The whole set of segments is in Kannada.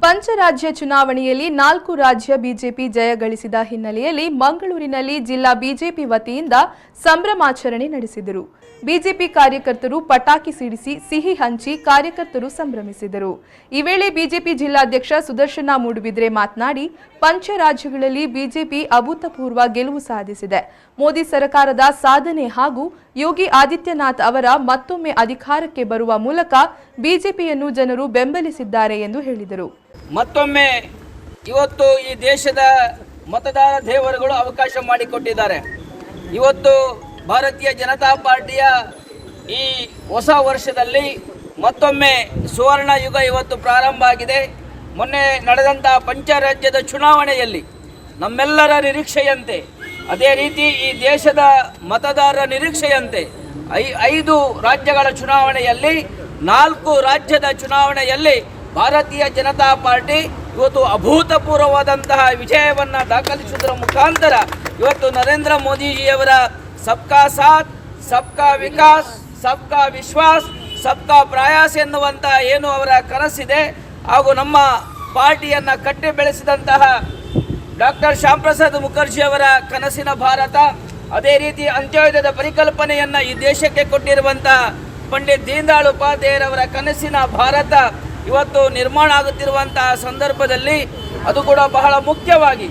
ಪಂಚರಾಜ್ಯ ಚುನಾವಣೆಯಲ್ಲಿ 4 ರಾಜ್ಯ ಬಿಜೆಪಿ ಜಯ ಗಳಿಸಿದ ಹಿನ್ನೆಲೆಯಲ್ಲಿ ಮಂಗಳೂರಿನಲ್ಲಿ ಜಿಲ್ಲಾ ಬಿಜೆಪಿ ವತಿಯಿಂದ ಸಂಭ್ರಮಾಚರಣೆ ನಡೆಸಿದರು. ಬಿಜೆಪಿ ಕಾರ್ಯಕರ್ತರು ಪಟಾಕಿ ಸಿಡಿಸಿ ಸಿಹಿ ಹಂಚಿ ಕಾರ್ಯಕರ್ತರು ಸಂಭ್ರಮಿಸಿದರು. ಈ ವೇಳೆ ಬಿಜೆಪಿ ಜಿಲ್ಲಾಧ್ಯಕ್ಷ ಸುದರ್ಶನ ಮೂಡುಬಿದ್ರೆ ಮಾತನಾಡಿ, ಪಂಚರಾಜ್ಯಗಳಲ್ಲಿ ಬಿಜೆಪಿ ಅಭೂತಪೂರ್ವ ಗೆಲುವು ಸಾಧಿಸಿದೆ. ಮೋದಿ ಸರ್ಕಾರದ ಸಾಧನೆ ಹಾಗೂ ಯೋಗಿ ಆದಿತ್ಯನಾಥ್ ಅವರ ಮತ್ತೊಮ್ಮೆ ಅಧಿಕಾರಕ್ಕೆ ಬರುವ ಮೂಲಕ ಬಿಜೆಪಿಯನ್ನು ಜನರು ಬೆಂಬಲಿಸಿದ್ದಾರೆ ಎಂದು ಹೇಳಿದರು. ಮತ್ತೊಮ್ಮೆ ಇವತ್ತು ಈ ದೇಶದ ಮತದಾರ ದೇವರುಗಳು ಅವಕಾಶ ಮಾಡಿಕೊಟ್ಟಿದ್ದಾರೆ. ಇವತ್ತು ಭಾರತೀಯ ಜನತಾ ಪಾರ್ಟಿಯ ಈ ಹೊಸ ವರ್ಷದಲ್ಲಿ ಮತ್ತೊಮ್ಮೆ ಸುವರ್ಣ ಯುಗ ಇವತ್ತು ಪ್ರಾರಂಭ ಆಗಿದೆ. ಮೊನ್ನೆ ನಡೆದಂಥ ಪಂಚರಾಜ್ಯದ ಚುನಾವಣೆಯಲ್ಲಿ ನಮ್ಮೆಲ್ಲರ ನಿರೀಕ್ಷೆಯಂತೆ, ಅದೇ ರೀತಿ ಈ ದೇಶದ ಮತದಾರರ ನಿರೀಕ್ಷೆಯಂತೆ 5 ರಾಜ್ಯಗಳ ಚುನಾವಣೆಯಲ್ಲಿ 4 ರಾಜ್ಯದ ಚುನಾವಣೆಯಲ್ಲಿ ಭಾರತೀಯ ಜನತಾ ಪಾರ್ಟಿ ಇವತ್ತು ಅಭೂತಪೂರ್ವವಾದಂತಹ ವಿಜಯವನ್ನು ದಾಖಲಿಸುವುದರ ಮುಖಾಂತರ ಇವತ್ತು ನರೇಂದ್ರ ಮೋದಿಜಿಯವರ ಸಬ್ಕಾ ಸಾಥ್, ಸಬ್ಕಾ ವಿಕಾಸ್, ಸಬ್ಕಾ ವಿಶ್ವಾಸ್, ಸಬ್ಕಾ ಪ್ರಯಾಸ್ ಎನ್ನುವಂಥ ಏನು ಅವರ ಕನಸಿದೆ, ಹಾಗೂ ನಮ್ಮ ಪಾರ್ಟಿಯನ್ನು ಕಟ್ಟಿ ಬೆಳೆಸಿದಂತಹ ಡಾಕ್ಟರ್ ಶ್ಯಾಮ್ ಪ್ರಸಾದ್ ಮುಖರ್ಜಿ ಅವರ ಕನಸಿನ ಭಾರತ, ಅದೇ ರೀತಿ ಅಂತ್ಯೋದಯದ ಪರಿಕಲ್ಪನೆಯನ್ನು ಈ ದೇಶಕ್ಕೆ ಕೊಟ್ಟಿರುವಂಥ ಪಂಡಿತ್ ದೀನ್ ದಯಾಳ್ ಉಪಾಧ್ಯಾಯರವರ ಕನಸಿನ ಭಾರತ ಇವತ್ತು ನಿರ್ಮಾಣ ಆಗುತ್ತಿರುವಂತಹ ಸಂದರ್ಭದಲ್ಲಿ ಅದು ಕೂಡ ಬಹಳ ಮುಖ್ಯವಾಗಿ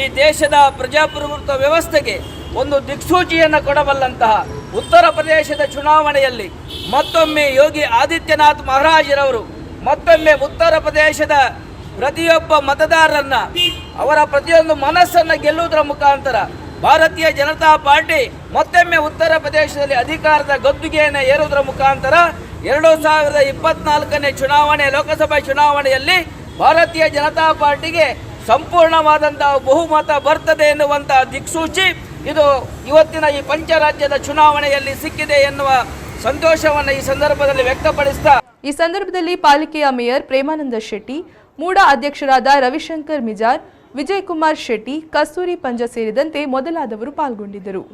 ಈ ದೇಶದ ಪ್ರಜಾಪ್ರಭುತ್ವ ವ್ಯವಸ್ಥೆಗೆ ಒಂದು ದಿಕ್ಸೂಚಿಯನ್ನು ಕೊಡಬಲ್ಲಂತಹ ಉತ್ತರ ಪ್ರದೇಶದ ಚುನಾವಣೆಯಲ್ಲಿ ಮತ್ತೊಮ್ಮೆ ಯೋಗಿ ಆದಿತ್ಯನಾಥ್ ಮಹಾರಾಜರವರು ಮತ್ತೊಮ್ಮೆ ಉತ್ತರ ಪ್ರದೇಶದ ಪ್ರತಿಯೊಬ್ಬ ಮತದಾರರನ್ನ ಅವರ ಪ್ರತಿಯೊಂದು ಮನಸ್ಸನ್ನು ಗೆಲ್ಲುವುದರ ಮುಖಾಂತರ ಭಾರತೀಯ ಜನತಾ ಪಾರ್ಟಿ ಮತ್ತೊಮ್ಮೆ ಉತ್ತರ ಪ್ರದೇಶದಲ್ಲಿ ಅಧಿಕಾರದ ಗದ್ದುಗೆಯನ್ನು ಏರುವುದರ ಮುಖಾಂತರ 2024ನೇ ಚುನಾವಣೆ ಲೋಕಸಭಾ ಚುನಾವಣೆಯಲ್ಲಿ ಭಾರತೀಯ ಜನತಾ ಪಾರ್ಟಿಗೆ ಸಂಪೂರ್ಣವಾದಂತಹ ಬಹುಮತ ಬರ್ತದೆ ಎನ್ನುವಂತಹ ದಿಕ್ಸೂಚಿ ಇದು ಇವತ್ತಿನ ಈ ಪಂಚರಾಜ್ಯದ ಚುನಾವಣೆಯಲ್ಲಿ ಸಿಕ್ಕಿದೆ ಎನ್ನುವ ಸಂತೋಷವನ್ನು ಈ ಸಂದರ್ಭದಲ್ಲಿ ವ್ಯಕ್ತಪಡಿಸ್ತಾ ಈ ಸಂದರ್ಭದಲ್ಲಿ ಪಾಲಿಕೆಯ ಮೇಯರ್ ಪ್ರೇಮಾನಂದ ಶೆಟ್ಟಿ, ಮೂಡಾ ಅಧ್ಯಕ್ಷರಾದ ರವಿಶಂಕರ್ ಮಿಜಾರ್, ವಿಜಯಕುಮಾರ್ ಶೆಟ್ಟಿ, ಕಸ್ತೂರಿ ಪಂಜ ಸೇರಿದಂತೆ ಮೊದಲಾದವರು ಪಾಲ್ಗೊಂಡಿದ್ದರು.